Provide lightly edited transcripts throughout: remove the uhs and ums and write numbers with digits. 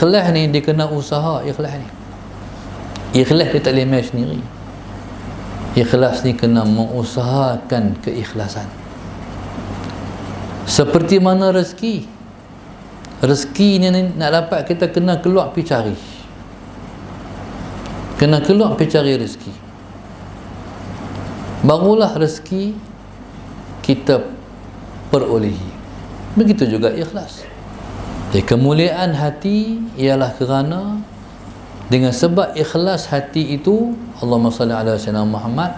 Ikhlas ni dia kena usaha. Ikhlas ni dia tak boleh main sendiri. Ikhlas ni kena mengusahakan keikhlasan. Seperti mana rezeki ni nak dapat, kita kena keluar pergi cari. Kena keluar pergi cari rezeki, barulah rezeki kita perolehi. Begitu juga ikhlas. Jadi kemuliaan hati ialah kerana dengan sebab ikhlas hati itu, Allahumma salli ala sayyidina Muhammad,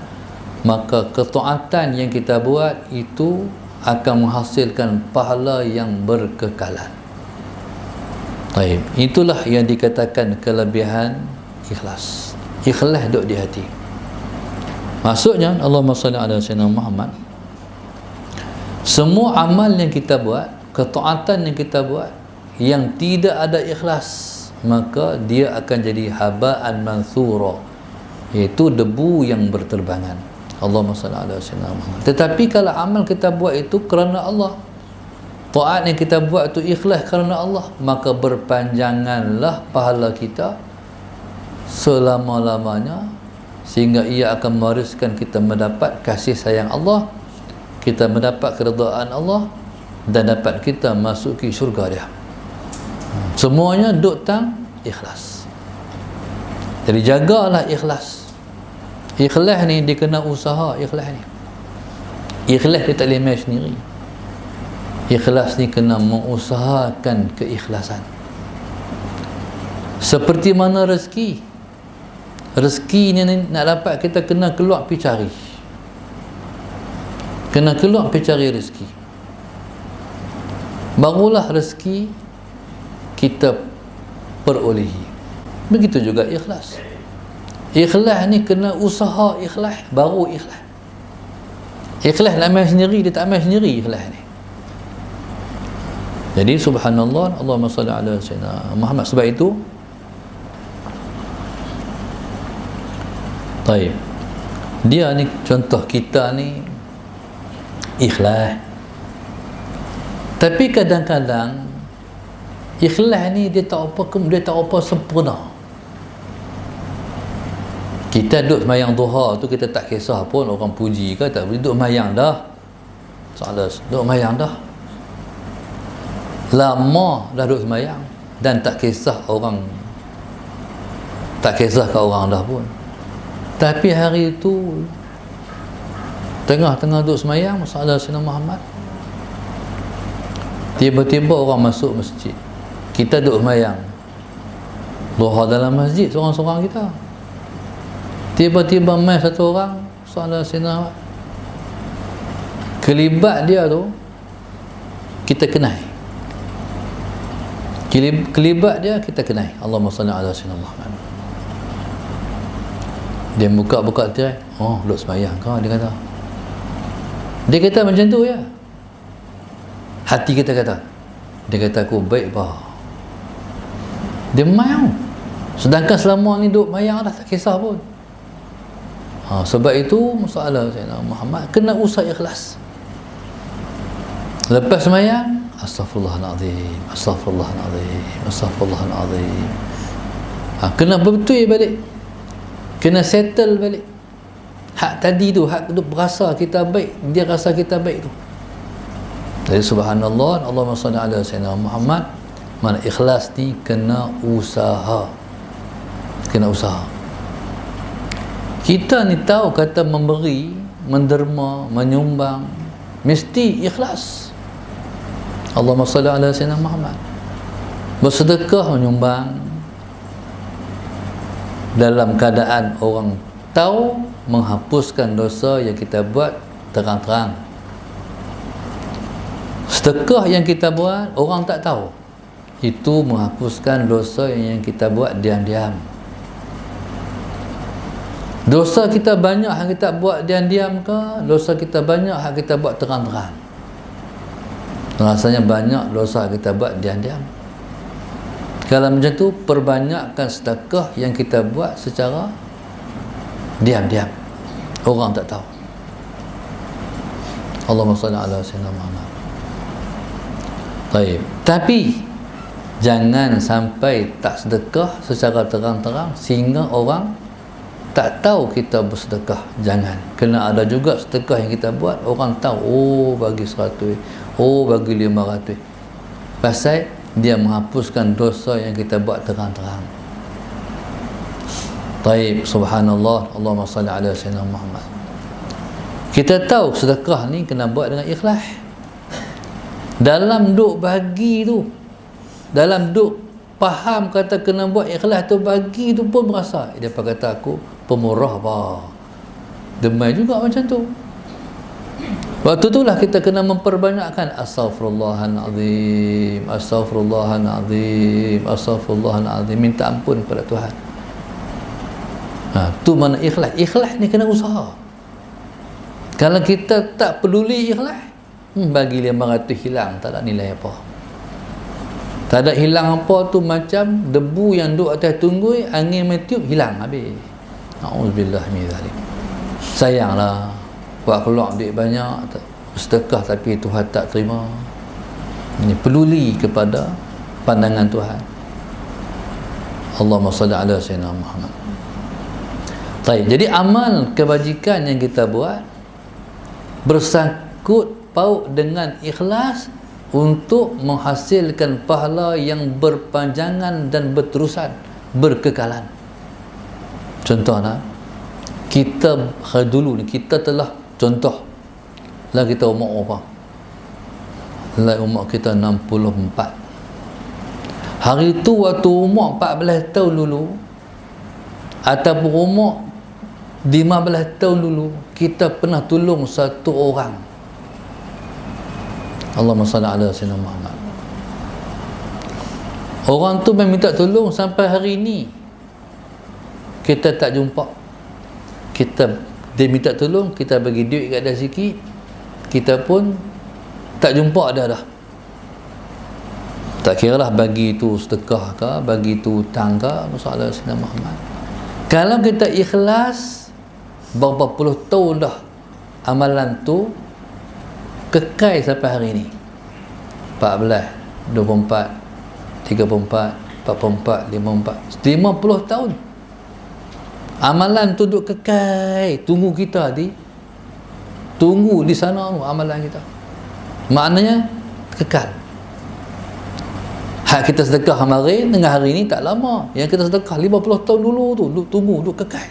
maka ketaatan yang kita buat itu akan menghasilkan pahala yang berkekalan. Baik, itulah yang dikatakan kelebihan ikhlas. Ikhlas duduk di hati. Maksudnya, Allahumma salli ala sayyidina Muhammad, semua amal yang kita buat, ketaatan yang kita buat yang tidak ada ikhlas, maka dia akan jadi haba'an mansura, iaitu debu yang berterbangan. Allahumma salli ala sayyidina Muhammad. Tetapi kalau amal kita buat itu kerana Allah, taat yang kita buat itu ikhlas kerana Allah, maka berpanjanganlah pahala kita selama-lamanya, sehingga ia akan mewariskan kita mendapat kasih sayang Allah, kita mendapat keredaan Allah, dan dapat kita masuki syurga dia. Semuanya duk tang ikhlas. Jadi jagalah ikhlas. Ikhlas ni dia kena usaha. Ikhlas dia tak boleh main sendiri. Ikhlas ni kena mengusahakan keikhlasan. Seperti mana rezeki ni nak dapat, kita kena keluar pergi cari. Kena keluar pergi cari rezeki, barulah rezeki kita perolehi. Begitu juga ikhlas. Ikhlas ni kena usaha. Ikhlas baru ikhlas. Ikhlas nak main sendiri, dia tak main sendiri ikhlas ni. Jadi subhanallah, Allahumma salli ala sayyidina Muhammad. Sebab itu taib, dia ni contoh kita ni ikhlas. Tapi kadang-kadang ikhlas ni dia tak apa sempurna. Kita duduk semayang duha tu, kita tak kisah pun orang puji ke tak, duduk semayang dah. Duduk semayang dah. Lama dah duduk semayang dan tak kisah orang, tak kisah ke orang dah pun. Tapi hari itu tengah-tengah duduk semayang, masalah Sayyidina Muhammad, tiba-tiba orang masuk masjid. Kita duduk semayang duha dalam masjid seorang-seorang kita. Tiba-tiba mai satu orang, salah Sayyidina Muhammad, kelibat dia tu kita kenal. Kelibat dia kita kenal. Allahumma salli ala sayyidina Muhammad. Dia buka-buka tirai. Oh, duduk semayang kau, dia kata. Dia kata macam tu ya. Hati kita kata. Dia kata aku baik bah. Dia mayang. Sedangkan selama ni duduk mayang dah tak kisah pun. Sebab itu masalah Sayyidina Muhammad kena usaha ikhlas. Lepas semayang, astaghfirullahalazim, astaghfirullahalazim, astaghfirullahalazim. Kena betul balik. Kena settle balik. Hak tadi tu, hak duk berasa kita baik, dia rasa kita baik tu. Jadi subhanallah, Allahumma salli ala sayyidina Muhammad. Mana ikhlas ni kena usaha. Kena usaha. Kita ni tahu kata memberi, menderma, menyumbang mesti ikhlas. Allahumma salli ala sayyidina Muhammad. Bersedekah, menyumbang dalam keadaan orang tahu, menghapuskan dosa yang kita buat terang-terang. Sedekah yang kita buat orang tak tahu, itu menghapuskan dosa yang kita buat diam-diam. Dosa kita banyak yang kita buat diam-diam ke, dosa kita banyak yang kita buat terang-terang? Rasanya banyak dosa kita buat diam-diam. Kalau macam tu, perbanyakkan sedekah yang kita buat secara diam-diam, orang tak tahu. Allahumma salli ala sayyidina Muhammad. Baik. Tapi Jangan sampai tak sedekah secara terang-terang sehingga orang tak tahu kita bersedekah. Jangan. Kena ada juga sedekah yang kita buat, orang tahu, oh bagi 100, oh bagi 500. Pasal dia menghapuskan dosa yang kita buat terang-terang. Taib, subhanallah, Allahumma salli ala sayyidina Muhammad. Kita tahu sedekah ni kena buat dengan ikhlas. Dalam duk bagi tu, dalam duk faham kata kena buat ikhlas tu, bagi tu pun berasa dia kata aku pemurah bah, demai juga macam tu. Waktu itulah kita kena memperbanyakkan astaghfirullahalazim, astaghfirullahalazim, astaghfirullahalazim, minta ampun kepada Tuhan. Tu mana ikhlas. Ikhlas ni kena usaha. Kalau kita tak peduli ikhlas, bagi 500 hilang, tak ada nilai apa. Tak ada hilang apa tu, macam debu yang duduk atas tunggui, angin metiup, hilang habis. Na'udzubillah min zalik. Sayanglah buat keluar duit banyak, sedekah tapi Tuhan tak terima. Ini peduli kepada pandangan Tuhan. Allahumma salli ala sayyidina Muhammad. Baik, jadi amal kebajikan yang kita buat bersangkut paut dengan ikhlas untuk menghasilkan pahala yang berpanjangan dan berterusan, berkekalan. Contohnya, kita dulu ni kita telah contoh lah, kita umur apa? Lah umur kita 64. Hari tu waktu umur 14 tahun dulu ataupun umur 15 tahun dulu, kita pernah tolong satu orang. Allahumma salli ala sayyidina Muhammad. Orang tu meminta tolong sampai hari ini kita tak jumpa. Dia minta tolong, kita bagi duit kat dia sikit, kita pun tak jumpa dia dah. Tak kiralah bagi tu sedekah ke, bagi tu hutang ke, masalah sayyidina Muhammad. Kalau kita ikhlas, berapa puluh tahun dah amalan tu kekal sampai hari ini. 14, 24, 34, 44, 54, 50 tahun amalan tu duk kekal, tunggu kita tunggu di sana tu amalan kita. Maknanya kekal. Hak kita sedekah kemarin dengan hari ini tak lama. Yang kita sedekah 50 tahun dulu tu duk tunggu, duk kekal.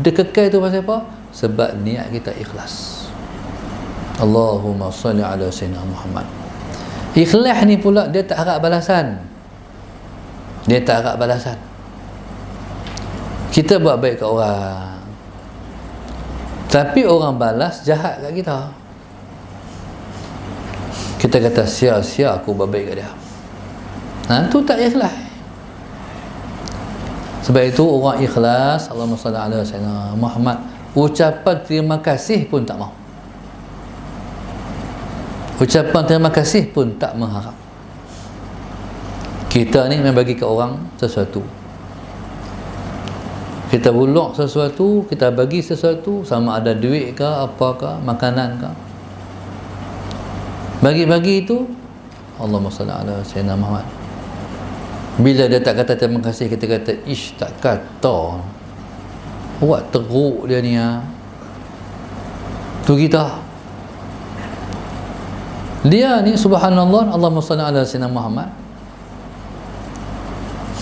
Dia kekal tu pasal apa? Sebab niat kita ikhlas. Allahumma salli ala sayyidina Muhammad. Ikhlas ni pula dia tak harap balasan. Dia tak harap balasan. Kita buat baik kat orang, tapi orang balas jahat kat kita. Kita kata sia-sia aku buat baik kat dia. Tu tak ikhlas. Sebab itu orang ikhlas, Allahumma salli ala sayyidina Muhammad, ucapan terima kasih pun tak mau. Ucapan terima kasih pun tak mengharap. Kita ni membagi ke orang sesuatu, kita buluk sesuatu, kita bagi sesuatu, sama ada duit ke, apakah, makanan ke, bagi-bagi itu, Allahumma salli ala sayyidina Muhammad. Bila dia tak kata terima kasih, kita kata ish, tak kata, buat teruk dia ni tu kita. Dia ni subhanallah, Allahumma salli ala sayyidina Muhammad.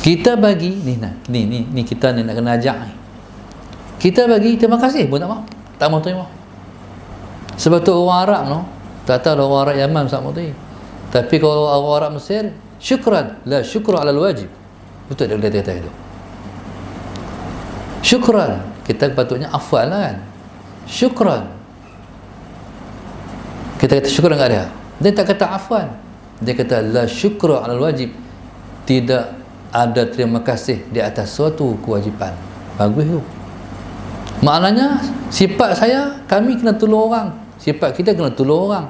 Kita bagi ni kita ni nak kena ajak ni. Kita bagi terima kasih pun tak mau terima. Sebab tu orang Arab no, tak tahu orang Arab Yaman tak mau terima. Tapi kalau orang Arab Mesir, syukran, la syukru ala al-wajib. Betul dia kata itu. Syukran, kita patutnya afwan lah kan. Syukran. Kita kata syukran kat dia. Dia tak kata afwan. Dia kata la syukru ala al-wajib. Tidak ada terima kasih di atas suatu kewajipan. Bagus tu. Maknanya sifat saya, kami kena tolong orang. Sifat kita kena tolong orang.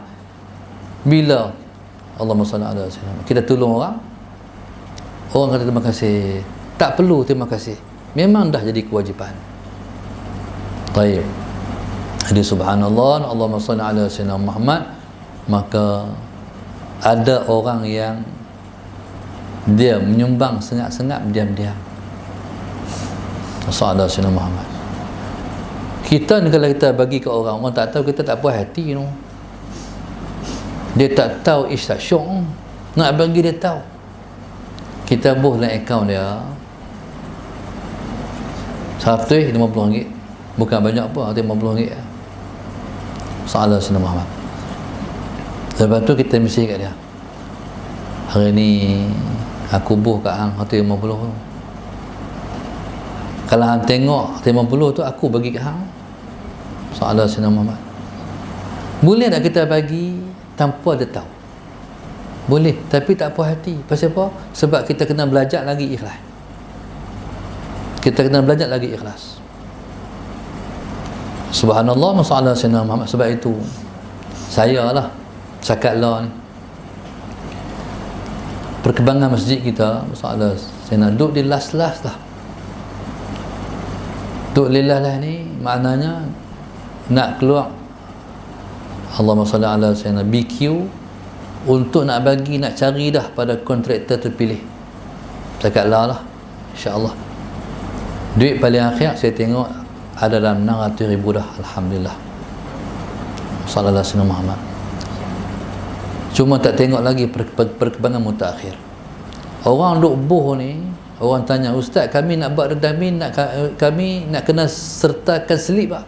Bila Allahumma salli ala sayyidina, kita tolong orang, orang kata terima kasih, tak perlu terima kasih, memang dah jadi kewajipan. Baik. Jadi subhanallah, Allahumma salli ala sayyidina Muhammad. Maka ada orang yang dia menyumbang sengap-sengap, diam-diam. Sallallahu alaihi Muhammad. Kita ni kalau kita bagi ke orang, orang tak tahu, kita tak puas hati, you know. Dia tak tahu isyrak syok, nak bagi dia tahu. Kita buh dalam akaun dia RM150, bukan banyak apa, RM50. Sallallahu alaihi Muhammad. Lepas tu kita mesti kat dia, hari ni aku buh kat hang RM150 tu. Kalau hang tengok RM50 tu aku bagi kat hang. Sallallahu alaihi Muhammad. Boleh tak kita bagi tanpa dia tahu? Boleh, tapi tak puas hati. Pasal apa? Sebab kita kena belajar lagi ikhlas. Kita kena belajar lagi ikhlas. Subhanallah, sallallahu alaihi Muhammad. Sebab itu saya lah cakap lah ni, perkembangan masjid kita, masalah saya nak duduk di las-las lah. Duduk lillah lah ni maknanya nak keluar Allahumma salli ala sayyidina BQ untuk nak bagi, nak cari dah pada kontraktor terpilih. Cakap lah insya-Allah. Duit paling akhir saya tengok ada dalam 600,000 dah, alhamdulillah. Sallallahu alaihi Muhammad. Cuma tak tengok lagi perkembangan mutakhir. Orang duk buh ni, orang tanya, ustaz kami nak buat redamin, kami nak kena sertakan selip tak?